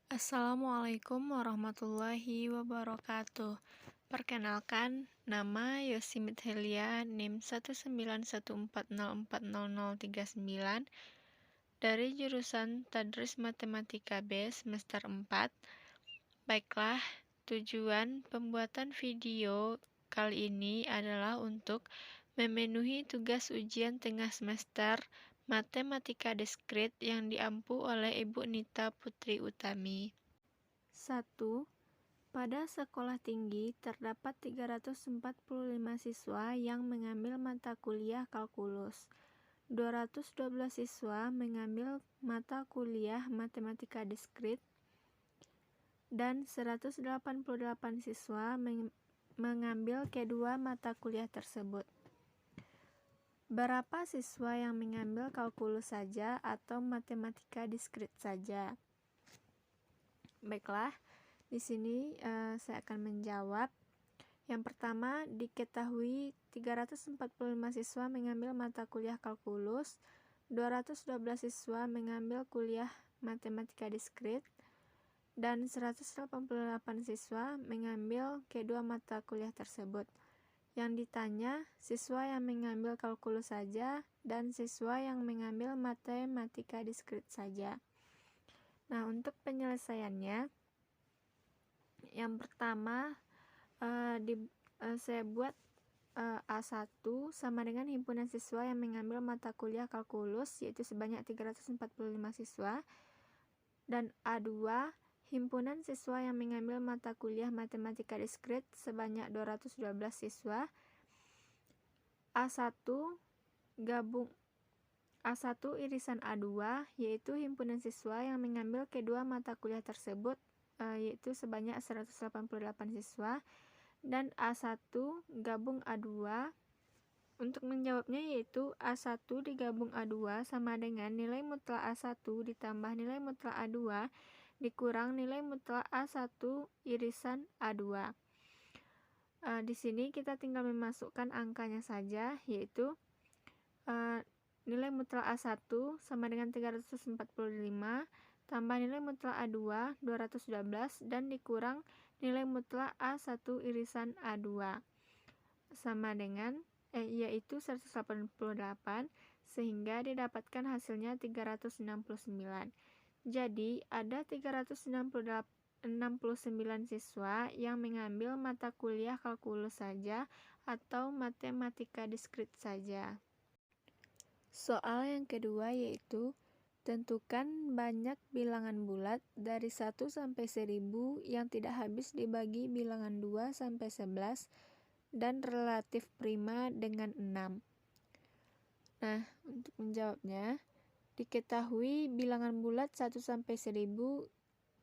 Assalamualaikum warahmatullahi wabarakatuh. Perkenalkan, nama Yosimit Helia, NIM 191404039 dari jurusan Tadris Matematika B semester 4. Baiklah, tujuan pembuatan video kali ini adalah untuk memenuhi tugas ujian tengah semester Matematika Diskrit yang diampu oleh Ibu Nita Putri Utami. 1. Pada sekolah tinggi terdapat 345 siswa yang mengambil mata kuliah kalkulus. 212 siswa mengambil mata kuliah matematika diskrit dan 188 siswa mengambil kedua mata kuliah tersebut. Berapa siswa yang mengambil kalkulus saja atau matematika diskrit saja? Baiklah, di sini saya akan menjawab. Yang pertama, diketahui 345 siswa mengambil mata kuliah kalkulus, 212 siswa mengambil kuliah matematika diskrit, dan 188 siswa mengambil kedua mata kuliah tersebut. Yang ditanya, siswa yang mengambil kalkulus saja dan siswa yang mengambil matematika diskrit saja. Nah, untuk penyelesaiannya, yang pertama saya buat A1 sama dengan himpunan siswa yang mengambil mata kuliah kalkulus, yaitu sebanyak 345 siswa, dan A2 himpunan siswa yang mengambil mata kuliah matematika diskrit sebanyak 212 siswa. A1 gabung A1 irisan A2 yaitu himpunan siswa yang mengambil kedua mata kuliah tersebut, yaitu sebanyak 188 siswa, dan A1 gabung A2. Untuk menjawabnya yaitu A1 digabung A2 sama dengan nilai mutlak A1 ditambah nilai mutlak A2 dikurang nilai mutlak A1 irisan A2. Di sini kita tinggal memasukkan angkanya saja, yaitu nilai mutlak A1 sama dengan 345 tambah nilai mutlak A2 212 dan dikurang nilai mutlak A1 irisan A2 sama dengan yaitu 188, sehingga didapatkan hasilnya 369. Jadi ada 369 siswa yang mengambil mata kuliah kalkulus saja atau matematika diskrit saja. Soal yang kedua yaitu tentukan banyak bilangan bulat dari 1 sampai 1000 yang tidak habis dibagi bilangan 2 sampai 11 dan relatif prima dengan 6. Nah, untuk menjawabnya, diketahui bilangan bulat 1 sampai 1000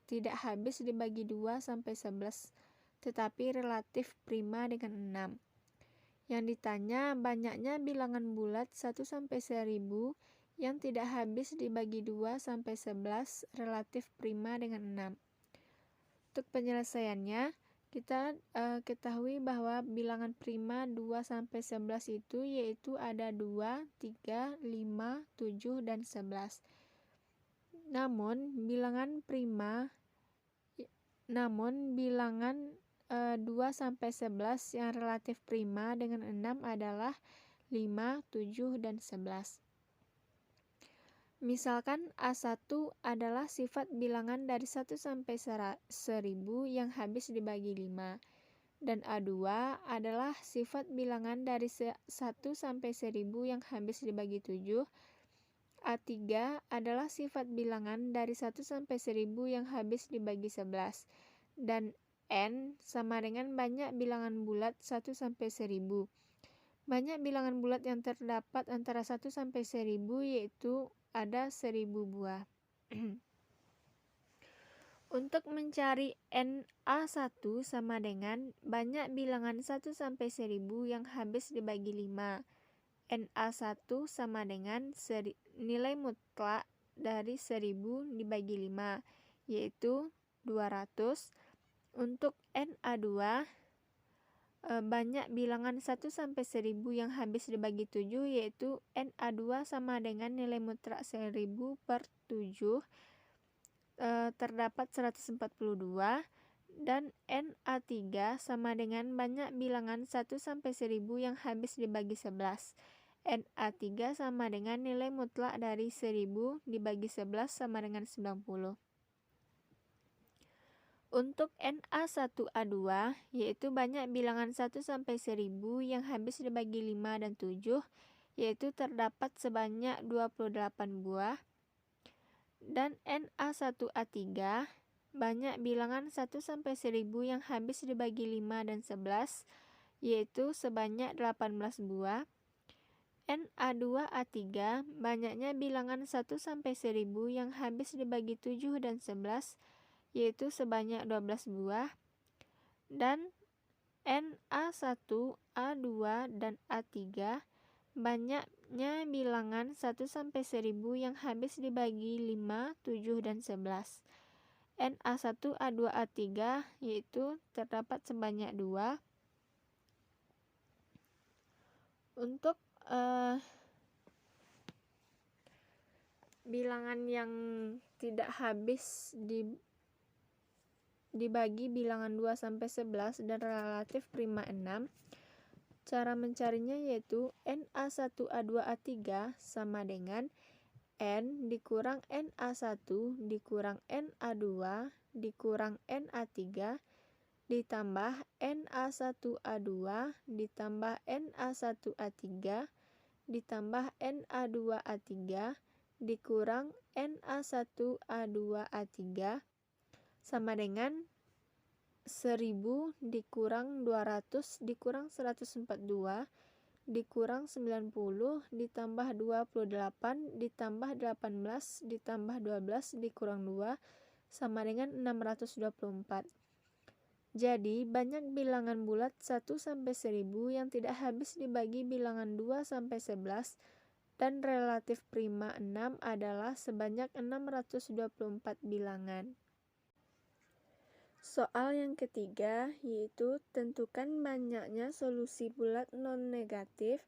tidak habis dibagi 2 sampai 11, tetapi relatif prima dengan 6. Yang ditanya banyaknya bilangan bulat 1 sampai 1000 yang tidak habis dibagi 2 sampai 11 relatif prima dengan 6. Untuk penyelesaiannya, kita ketahui bahwa bilangan prima 2 sampai 11 itu yaitu ada 2, 3, 5, 7 dan 11. Namun bilangan 2 sampai 11 yang relatif prima dengan 6 adalah 5, 7 dan 11. Misalkan A1 adalah sifat bilangan dari 1 sampai 1000 yang habis dibagi 5, dan A2 adalah sifat bilangan dari 1 sampai 1000 yang habis dibagi 7. A3 adalah sifat bilangan dari 1 sampai 1000 yang habis dibagi 11, dan N sama dengan banyak bilangan bulat 1 sampai 1000. Banyak bilangan bulat yang terdapat antara 1 sampai 1000 yaitu ada 1000 buah. Untuk mencari NA1 sama dengan banyak bilangan 1 sampai 1000 yang habis dibagi 5. NA1 sama dengan nilai mutlak dari 1000 dibagi 5, yaitu 200. Untuk NA2, banyak bilangan 1 sampai 1000 yang habis dibagi 7, yaitu NA2 sama dengan nilai mutlak 1000 per 7. terdapat 142 dan NA3 sama dengan banyak bilangan 1 sampai 1000 yang habis dibagi 11. NA3 sama dengan nilai mutlak dari 1000 dibagi 11 sama dengan 90. Untuk NA1A2 yaitu banyak bilangan 1 sampai 1000 yang habis dibagi 5 dan 7, yaitu terdapat sebanyak 28 buah. Dan NA1A3 banyak bilangan 1 sampai 1000 yang habis dibagi 5 dan 11, yaitu sebanyak 18 buah. NA2A3 banyaknya bilangan 1 sampai 1000 yang habis dibagi 7 dan 11, yaitu sebanyak 12 buah. Dan NA1, A2, dan A3 banyaknya bilangan 1 sampai 1000 yang habis dibagi 5, 7, dan 11. NA1, A2, A3 yaitu terdapat sebanyak 2. Untuk bilangan yang tidak habis dibagi bilangan 2 sampai 11 dan relatif prima 6, cara mencarinya yaitu NA1A2A3 sama dengan N dikurang NA1 dikurang NA2 dikurang NA3 ditambah NA1A2 ditambah NA1A3 ditambah NA2A3 dikurang NA1A2A3 sama dengan 1000 dikurang 200 dikurang 142 dikurang 90 ditambah 28 ditambah 18 ditambah 12 dikurang 2 sama dengan 624. Jadi banyak bilangan bulat 1 sampai 1000 yang tidak habis dibagi bilangan 2 sampai 11 dan relatif prima 6 adalah sebanyak 624 bilangan. Soal yang ketiga yaitu tentukan banyaknya solusi bulat non-negatif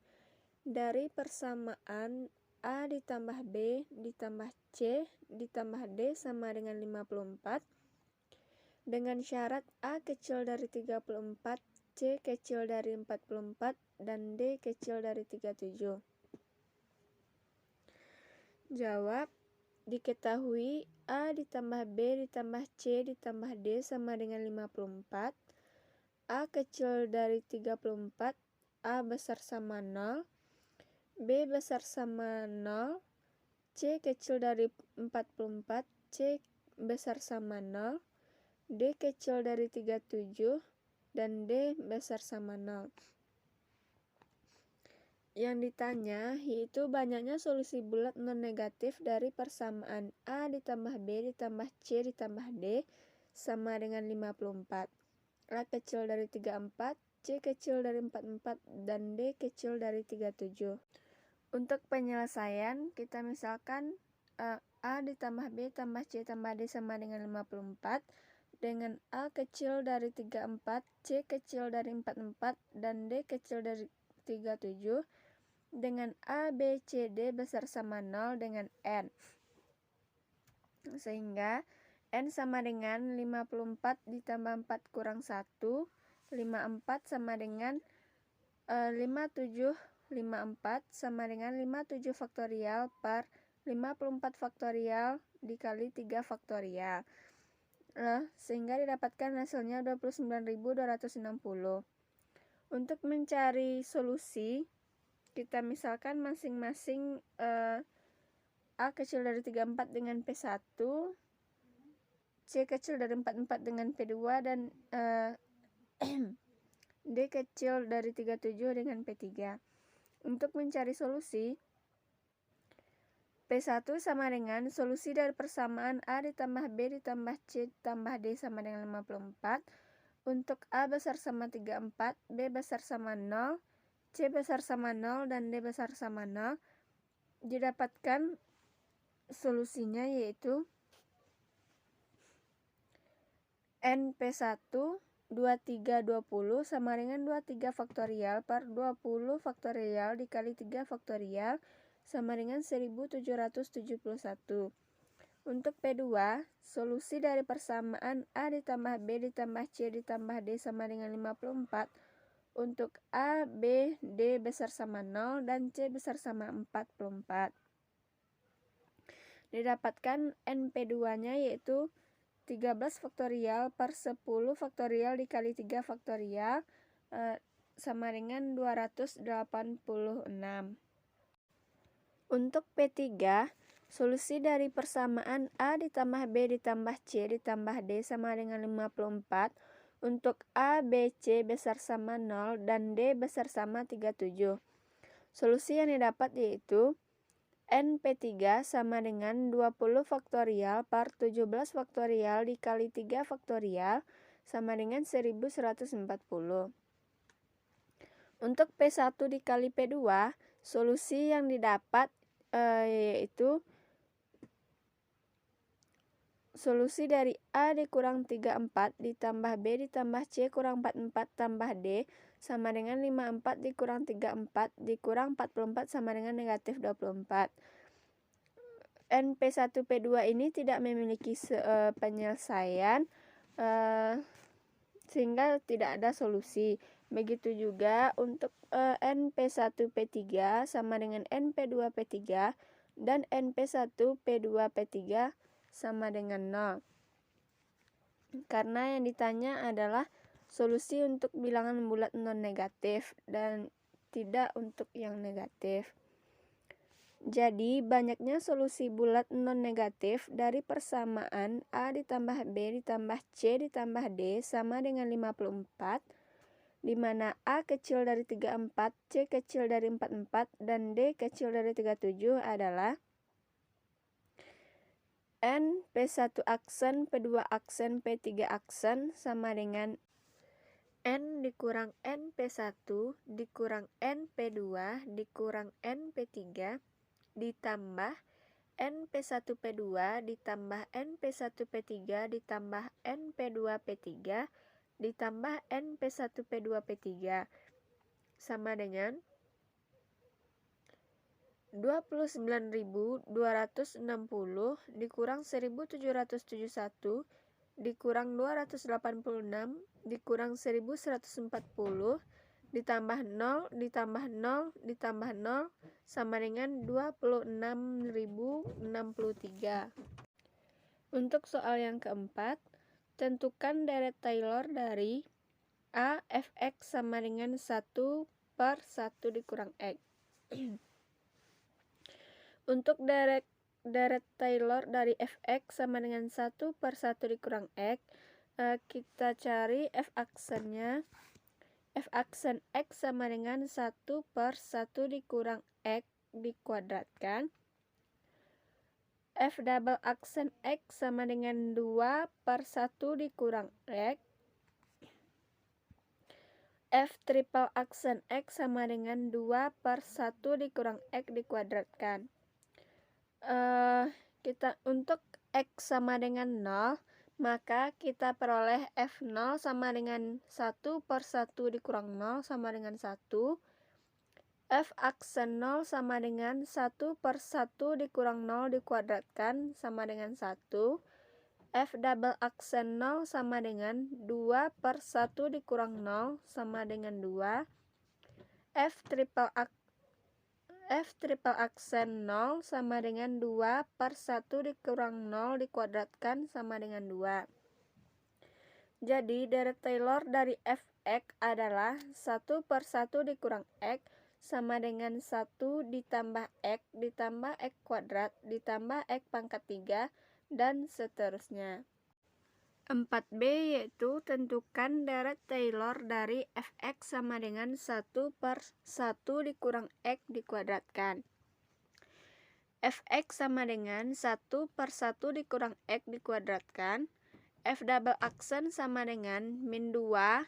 dari persamaan A ditambah B ditambah C ditambah D sama dengan 54 dengan syarat A kecil dari 34, C kecil dari 44, dan D kecil dari 37. Jawab. Diketahui A ditambah B ditambah C ditambah D sama dengan 54. A kecil dari 34, A besar sama 0. B besar sama 0. C kecil dari 44, C besar sama 0. D kecil dari 37, dan D besar sama 0. Yang ditanya yaitu banyaknya solusi bulat non-negatif dari persamaan A ditambah B ditambah C ditambah D sama dengan 54. A kecil dari 34, C kecil dari 44, dan D kecil dari 37. Untuk penyelesaian, kita misalkan A ditambah B tambah C tambah D sama dengan 54 dengan A kecil dari 34, C kecil dari 44, dan D kecil dari 37 dengan A, B, C, D besar sama 0 dengan N. Sehingga N sama dengan 54 ditambah 4 kurang 1, 54 sama dengan 57, 54 sama dengan 57 faktorial per 54 faktorial dikali 3 faktorial. Sehingga didapatkan hasilnya 29.260. Untuk mencari solusi, kita misalkan masing-masing A kecil dari 34 dengan P1, C kecil dari 44 dengan P2, dan D kecil dari 37 dengan P3. Untuk mencari solusi, P1 sama dengan solusi dari persamaan A ditambah B ditambah C ditambah D sama dengan 54. Untuk A besar sama 34, B besar sama 0, C besar sama 0, dan D besar sama 0. Didapatkan solusinya yaitu NP1 2320 sama dengan 23 faktorial per 20 faktorial dikali 3 faktorial sama dengan 1771. Untuk P2, solusi dari persamaan A ditambah B ditambah C ditambah D sama dengan 54 untuk A, B, D besar sama 0 dan C besar sama 44. Didapatkan NP2-nya yaitu 13 faktorial per 10 faktorial dikali 3 faktorial sama dengan 286. Untuk P3, solusi dari persamaan A ditambah B ditambah C ditambah D sama dengan 54 untuk A, B, C besar sama 0 dan D besar sama 37. Solusi yang didapat yaitu NP3 sama dengan 20 faktorial per 17 faktorial dikali 3 faktorial sama dengan 1140. Untuk P1 dikali P2, solusi yang didapat yaitu solusi dari A dikurang 34 ditambah B ditambah C kurang 44 tambah D sama dengan 54 dikurang 34 dikurang 44 sama dengan negatif 24. NP1P2 ini tidak memiliki penyelesaian sehingga tidak ada solusi. Begitu juga untuk NP1P3 sama dengan NP2P3 dan NP1P2P3 sama dengan 0. Karena yang ditanya adalah solusi untuk bilangan bulat non negatif dan tidak untuk yang negatif. Jadi, banyaknya solusi bulat non negatif dari persamaan A ditambah B ditambah C ditambah D sama dengan 54, di mana A kecil dari 34, C kecil dari 44, dan D kecil dari 37 adalah N P1 aksen, P2 aksen, P3 aksen sama dengan N dikurang N P1 dikurang N P2 dikurang N P3 ditambah N P1P2 ditambah N P1P3 ditambah N P2P3 ditambah N P1P2P3 sama dengan 29.260 dikurang 1.771 dikurang 286 dikurang 1.140 ditambah 0 ditambah 0 ditambah 0 sama dengan 26.063. Untuk soal yang keempat, tentukan deret Taylor dari A fx sama dengan 1/1 dikurang X. Untuk deret Taylor dari fx sama dengan 1/1 dikurang X, kita cari f aksennya. F aksen X sama dengan 1/1 dikurang X dikuadratkan. F double aksen X sama dengan 2/1 dikurang X. F triple aksen X sama dengan 2/1 dikurang X dikuadratkan. Kita untuk X sama dengan 0, maka kita peroleh F0 sama dengan 1/1 dikurang 0 sama dengan 1. F aksen 0 sama dengan 1/1 dikurang 0 dikuadratkan sama dengan 1. F double aksen 0 sama dengan 2/1 dikurang 0 sama dengan 2. F triple aksen 0 sama dengan 2/1 dikurang 0 dikuadratkan sama dengan 2. Jadi, deret Taylor dari fx adalah 1/1 dikurang X sama dengan 1 ditambah X ditambah X kuadrat ditambah X pangkat 3 dan seterusnya. 4B yaitu tentukan deret Taylor dari fx sama dengan 1/1 dikurang X dikuadratkan. Fx sama dengan 1/1 dikurang X dikuadratkan. F double aksen sama dengan min 2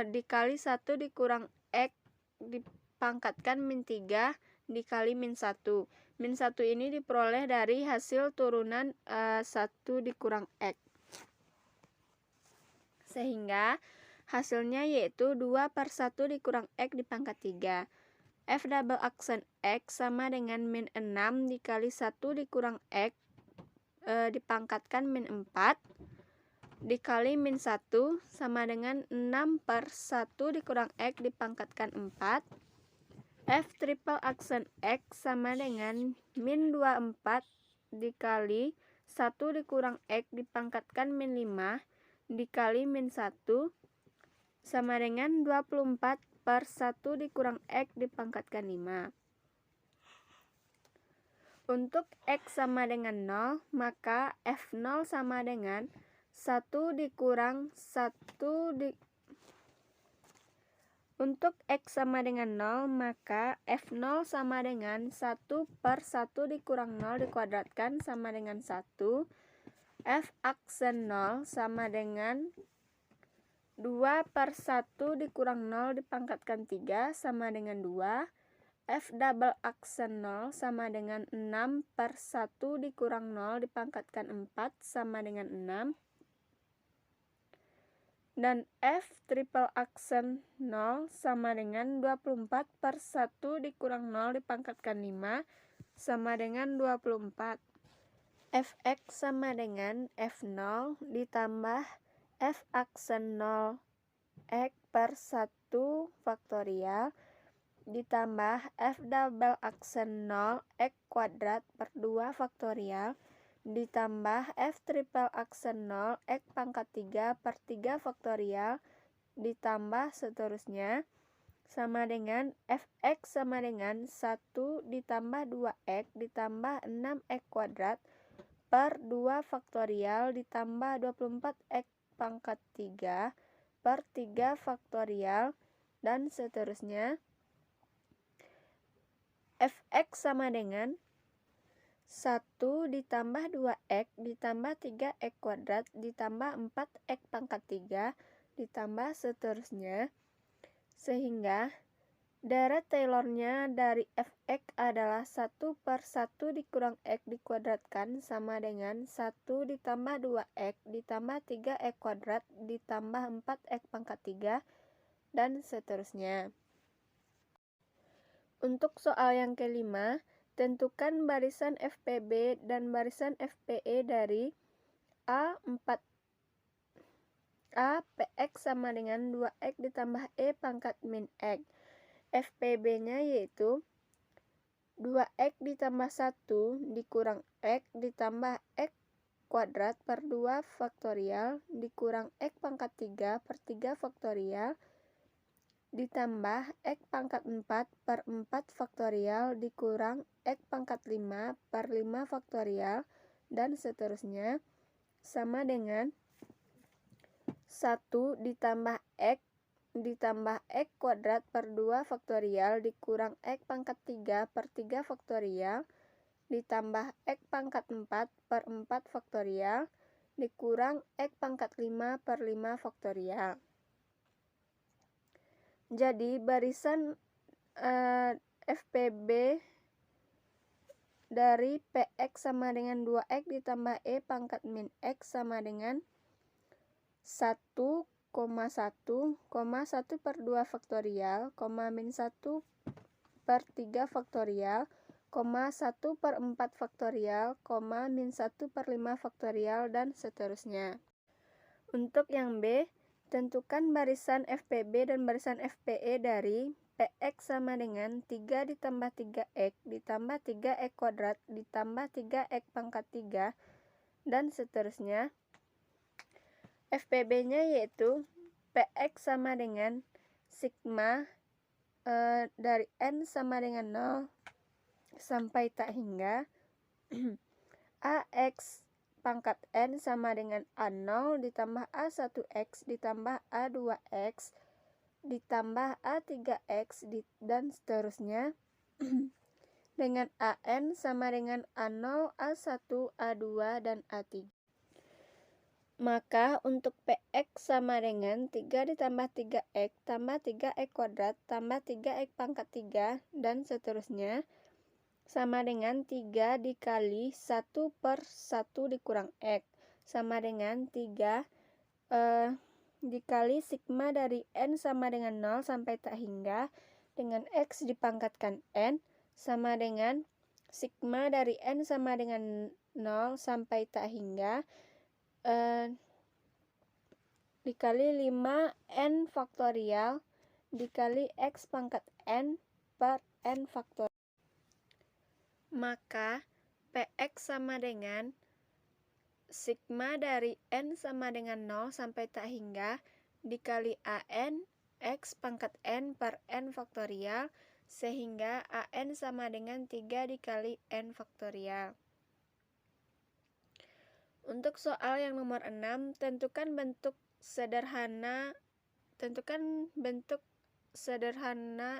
dikali 1 dikurang X dipangkatkan min 3 dikali min 1. Min 1 ini diperoleh dari hasil turunan 1 dikurang X. Sehingga hasilnya yaitu 2/1 dikurang X dipangkat 3. F double aksen X sama dengan min 6 dikali 1 dikurang X dipangkatkan min 4 dikali min 1 sama dengan 6/1 dikurang X dipangkatkan 4. F triple aksen X sama dengan min 24 dikali 1 dikurang X dipangkatkan min 5 dikali min 1 sama dengan 24/1 dikurang X dipangkatkan 5. Untuk X sama dengan 0, maka F0 sama dengan 1 dikurang 1 Untuk X sama dengan 0, maka F0 sama dengan 1/1 dikurang 0 dikuadratkan sama dengan 1. F aksen 0 sama dengan 2/1 dikurang 0 dipangkatkan 3 sama dengan 2. F double aksen 0 sama dengan 6/1 dikurang 0 dipangkatkan 4 sama dengan 6. Dan F triple aksen 0 sama dengan 24/1 dikurang 0 dipangkatkan 5 sama dengan 24. Fx sama dengan F0 ditambah F aksen 0 X per 1 faktorial ditambah F double aksen 0 X kuadrat per 2 faktorial ditambah F triple aksen 0 X pangkat 3 per 3 faktorial ditambah seterusnya sama dengan Fx sama dengan 1 ditambah 2X ditambah 6X kuadrat per 2 faktorial ditambah 24X pangkat 3 per 3 faktorial dan seterusnya. Fx sama dengan 1 ditambah 2X ditambah 3X kuadrat ditambah 4X pangkat 3 ditambah seterusnya, sehingga deret Taylornya dari Fx adalah 1/1 dikurang X dikuadratkan sama dengan 1 ditambah 2X ditambah 3X kuadrat ditambah 4X pangkat 3 dan seterusnya. Untuk soal yang kelima, tentukan barisan FPB dan barisan FPE dari A4 A PX sama dengan 2X ditambah E pangkat min X. FPB-nya yaitu 2X ditambah 1 dikurang X ditambah X kuadrat per 2 faktorial dikurang X pangkat 3 per 3 faktorial ditambah X pangkat 4 per 4 faktorial dikurang X pangkat 5 per 5 faktorial dan seterusnya sama dengan 1 ditambah X ditambah X kuadrat per 2 faktorial dikurang X pangkat 3 per 3 faktorial ditambah X pangkat 4 per 4 faktorial dikurang X pangkat 5 per 5 faktorial. Jadi barisan FPB dari PX sama dengan 2X ditambah E pangkat min X sama dengan 1,1, 1 per 2 faktorial, min 1 per 3 faktorial, 1 per 4 faktorial, min 1 per 5 faktorial dan seterusnya. Untuk yang B, tentukan barisan FPB dan barisan FPE dari PX sama dengan 3 ditambah 3X ditambah 3X kuadrat ditambah 3X pangkat 3 dan seterusnya. FPB-nya yaitu PX sama dengan sigma dari N sama dengan 0 sampai tak hingga AX pangkat N sama dengan A0 ditambah A1X ditambah A2X ditambah A3X dan seterusnya dengan AN sama dengan A0, A1, A2, dan A3. Maka untuk PX sama dengan 3 ditambah 3X tambah 3X kuadrat tambah 3X pangkat 3 dan seterusnya sama dengan 3 dikali 1 per 1 dikurang X sama dengan 3 dikali sigma dari N sama dengan 0 sampai tak hingga dengan X dipangkatkan N sama dengan sigma dari N sama dengan 0 sampai tak hingga dikali 5n faktorial dikali x pangkat n per n faktorial. Maka Px sama dengan sigma dari n sama dengan 0 sampai tak hingga dikali an x pangkat n per n faktorial, sehingga an sama dengan 3 dikali n faktorial. Untuk soal yang nomor 6, tentukan bentuk sederhana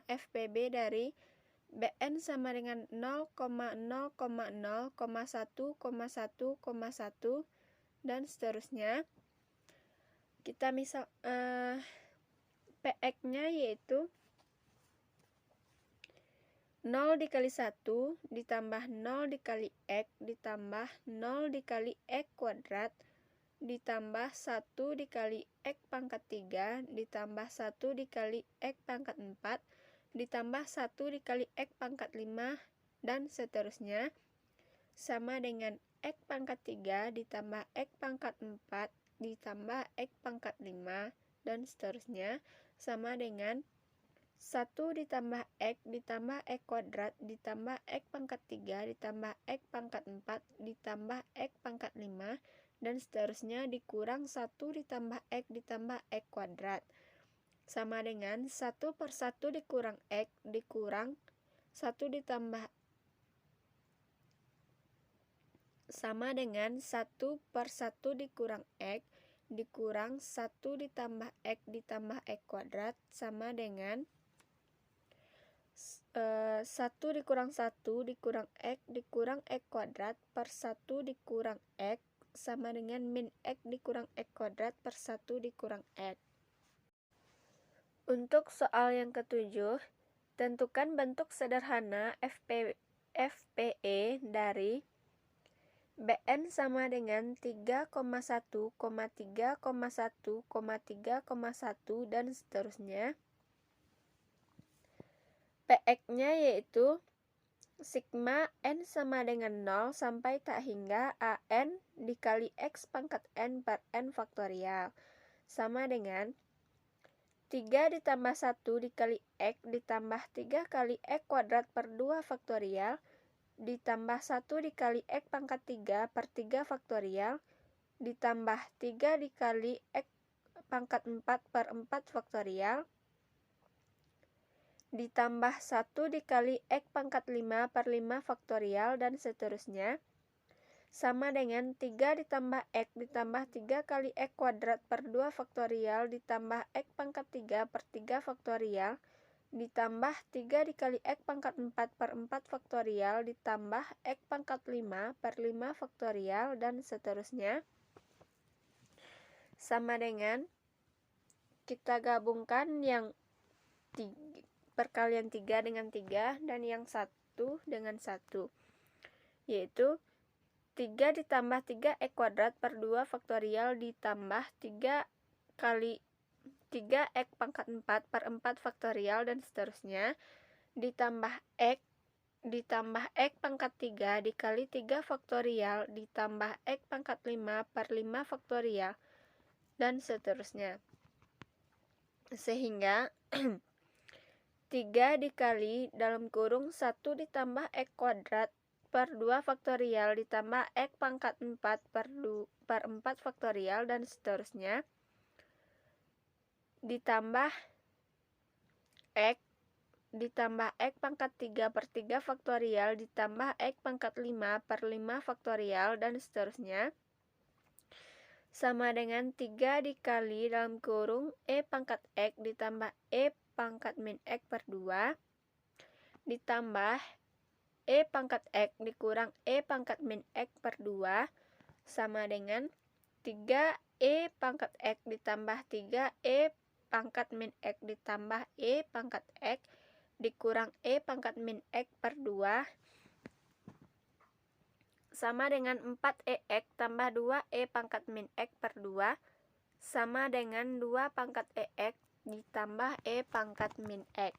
FPB dari Bn sama dengan 0,0,0,1,1,1 dan seterusnya. Kita misal Px-nya yaitu 0 dikali 1 ditambah 0 dikali x ditambah 0 dikali x kuadrat ditambah 1 dikali x pangkat 3 ditambah 1 dikali x pangkat 4 ditambah 1 dikali x pangkat 5 dan seterusnya, sama dengan x pangkat 3 ditambah x pangkat 4 ditambah x pangkat 5 dan seterusnya, sama dengan 1 ditambah x ditambah x kuadrat ditambah x pangkat 3 ditambah x pangkat 4 ditambah x pangkat 5 dan seterusnya dikurang 1 ditambah x ditambah x kuadrat, sama dengan 1 per 1 dikurang x dikurang 1 ditambah sama dengan 1 per 1 dikurang x dikurang 1 ditambah x ditambah x kuadrat, sama dengan 1 dikurang 1 dikurang x dikurang x kuadrat per 1 dikurang x sama dengan min x dikurang x kuadrat per 1 dikurang x. Untuk soal yang ketujuh, tentukan bentuk sederhana FPE dari Bn sama dengan 3,1, 3,1, 3,1 dan seterusnya. Px-nya yaitu sigma n sama dengan 0 sampai tak hingga an dikali x pangkat n per n faktorial, sama dengan 3 ditambah 1 dikali x ditambah 3 kali x kuadrat per 2 faktorial ditambah 1 dikali x pangkat 3 per 3 faktorial ditambah 3 dikali x pangkat 4 per 4 faktorial ditambah 1 dikali x pangkat 5 per 5 faktorial dan seterusnya, sama dengan 3 ditambah x ditambah 3 kali x kuadrat per 2 faktorial ditambah x pangkat 3 per 3 faktorial ditambah 3 dikali x pangkat 4 per 4 faktorial ditambah x pangkat 5 per 5 faktorial dan seterusnya, sama dengan kita gabungkan yang perkalian 3 dengan 3 dan yang 1 dengan 1, yaitu 3 ditambah 3x kuadrat per 2 faktorial ditambah 3 kali 3x pangkat 4 per 4 faktorial dan seterusnya, ditambah x pangkat 3 dikali 3 faktorial ditambah x pangkat 5 per 5 faktorial dan seterusnya, sehingga 3 dikali dalam kurung 1 ditambah x kuadrat per 2 faktorial ditambah x pangkat 4 per 4 faktorial dan seterusnya, ditambah x pangkat 3 per 3 faktorial ditambah x pangkat 5 per 5 faktorial dan seterusnya, sama dengan 3 dikali dalam kurung e pangkat x ditambah e pangkat min x per 2 ditambah e pangkat x dikurang e pangkat min x per 2 sama dengan 3e pangkat x ditambah 3e pangkat min x ditambah e pangkat x dikurang e pangkat min x per 2 sama dengan 4ex tambah 2e pangkat min x per 2 sama dengan 2 pangkat ex ditambah e pangkat min x.